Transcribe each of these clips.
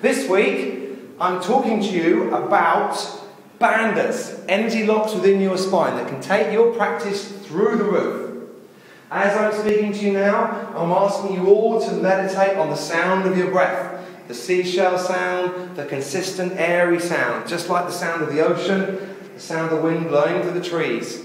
This week, I'm talking to you about bandhas, energy locks within your spine that can take your practice through the roof. As I'm speaking to you now, I'm asking you all to meditate on the sound of your breath. The seashell sound, the consistent airy sound, just like the sound of the ocean, the sound of the wind blowing through the trees.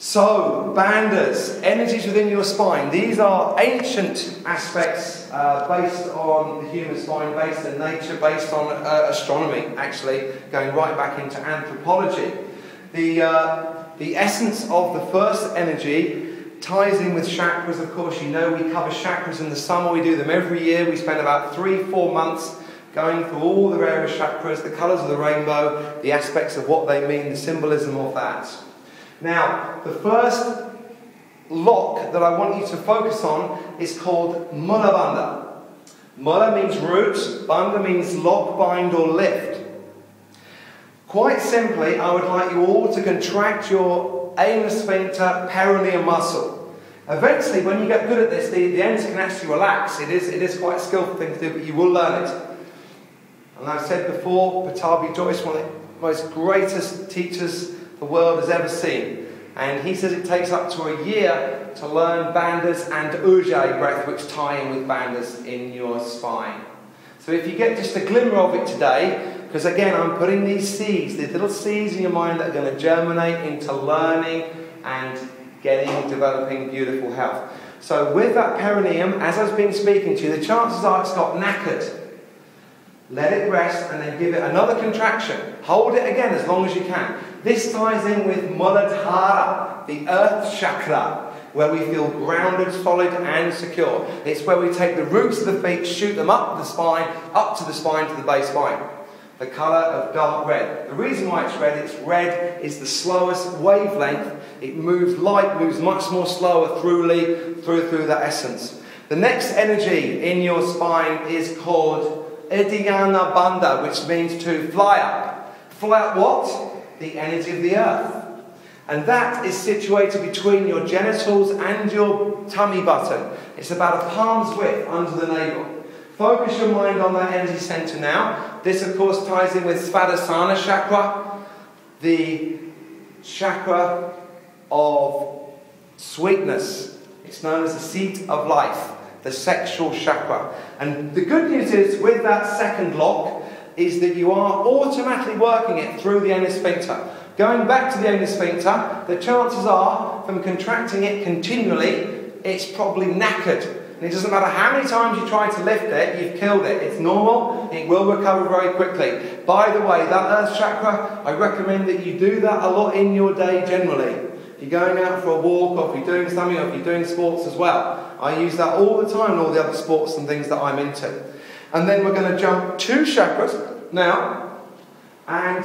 So, bandhas, energies within your spine. These are ancient aspects based on the human spine, based in nature, based on astronomy, actually, going right back into anthropology. The essence of the first energy ties in with chakras. Of course, you know we cover chakras in the summer. We do them every year. We spend about 3-4 months going through all the various chakras, the colours of the rainbow, the aspects of what they mean, the symbolism of that. Now, the first lock that I want you to focus on is called Mula Bandha. Mula means root, Bandha means lock, bind or lift. Quite simply, I would like you all to contract your anal sphincter perineum muscle. Eventually, when you get good at this, the ends can actually relax. It is quite a skillful thing to do, but you will learn it. And I've said before, Patabi Joyce, one of the most greatest teachers the world has ever seen. And he says it takes up to a year to learn bandhas and ujjayi breath, which tie in with bandhas in your spine. So if you get just a glimmer of it today, because again I'm putting these seeds, these little seeds in your mind that are going to germinate into learning and developing beautiful health. So with that perineum, as I've been speaking to you, the chances are it's got knackered. Let it rest and then give it another contraction. Hold it again as long as you can. This ties in with Muladhara, the earth chakra, where we feel grounded, solid and secure. It's where we take the roots of the feet, shoot them up to the spine, to the base spine. The colour of dark red. The reason why it's red is the slowest wavelength. It moves, light moves much more slower through that essence. The next energy in your spine is called Uddiyana Bandha, which means to fly up. Fly up what? The energy of the earth. And that is situated between your genitals and your tummy button. It's about a palm's width under the navel. Focus your mind on that energy centre now. This of course ties in with Svadhisthana chakra, the chakra of sweetness. It's known as the seat of life, the sexual chakra. And the good news is, with that second lock, is that you are automatically working it through the anal sphincter. Going back to the anal sphincter, the chances are, from contracting it continually, it's probably knackered. And it doesn't matter how many times you try to lift it, you've killed it. It's normal, it will recover very quickly. By the way, that earth chakra, I recommend that you do that a lot in your day generally. If you're going out for a walk, or if you're doing something, or if you're doing sports as well. I use that all the time in all the other sports and things that I'm into. And then we're going to jump 2 chakras now, and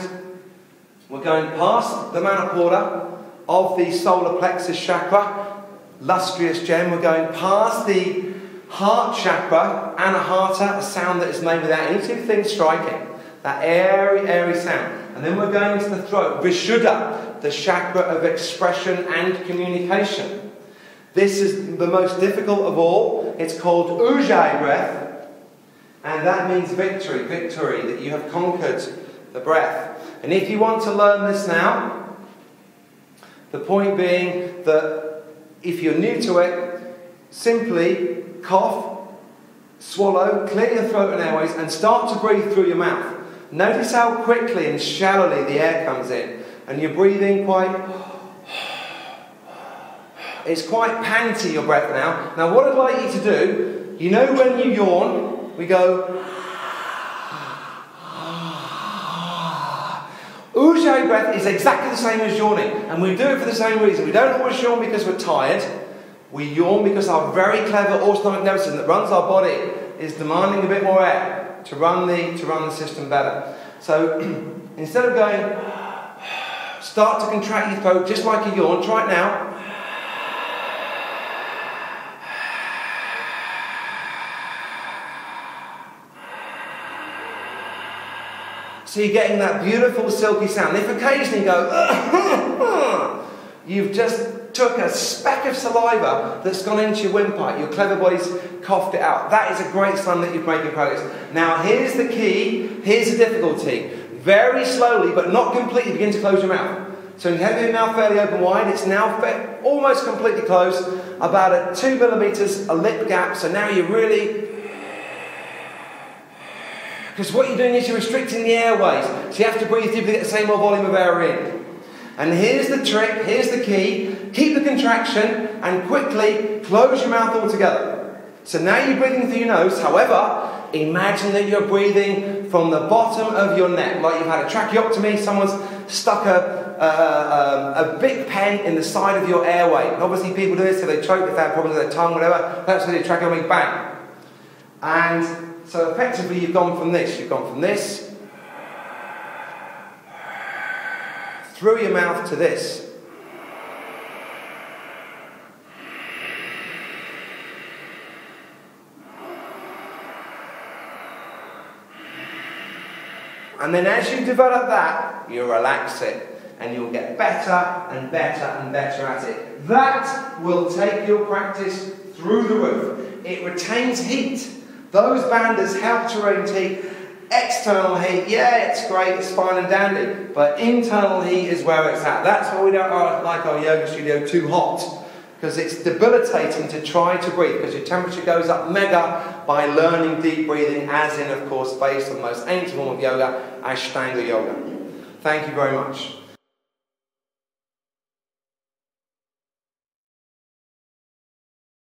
we're going past the Manipura of the solar plexus chakra, lustrous gem. We're going past the heart chakra, anahata, a sound that is made without any two things striking. That airy, airy sound. And then we're going to the throat, Vishuddha, the chakra of expression and communication. This is the most difficult of all. It's called ujjayi breath. And that means victory, that you have conquered the breath. And if you want to learn this now, the point being that if you're new to it, simply cough, swallow, clear your throat and airways, and start to breathe through your mouth. Notice how quickly and shallowly the air comes in. And you're breathing it's quite panty, your breath now. Now what I'd like you to do, you know when you yawn, we go Ujjayi breath is exactly the same as yawning, and we do it for the same reason. We don't always yawn because we're tired. We yawn because our very clever autonomic nervous system that runs our body is demanding a bit more air to run the system better. So instead of going, start to contract your throat just like a yawn. Try it now. So you're getting that beautiful silky sound. If occasionally you go, you've just took a speck of saliva that's gone into your windpipe. Your clever body's coughed it out. That is a great sign that you're making progress. Now, here's the key. Here's the difficulty. Very slowly, but not completely, begin to close your mouth. So you have your mouth fairly open wide. It's now almost completely closed. About a 2 millimeters, a lip gap. So now you're really... Because what you're doing is you're restricting the airways. So you have to breathe deeply to get the same volume of air in. And here's the trick, here's the key. Keep the contraction and quickly close your mouth altogether. So now you're breathing through your nose. However, imagine that you're breathing from the bottom of your neck. Like you've had a tracheotomy, someone's stuck a big pen in the side of your airway. And obviously people do this if they choke, if they have problems with their tongue, whatever. That's when they tracheotomy, bang. And so effectively you've gone from this. You've gone from this through your mouth to this. And then as you develop that, you relax it. And you'll get better and better and better at it. That will take your practice through the roof. It retains heat. Those bandhas help to retain heat. External heat, yeah, it's great, it's fine and dandy, but internal heat is where it's at. That's why we don't like our yoga studio too hot, because it's debilitating to try to breathe, because your temperature goes up mega by learning deep breathing, as in, of course, based on the most ancient form of yoga, Ashtanga yoga. Thank you very much.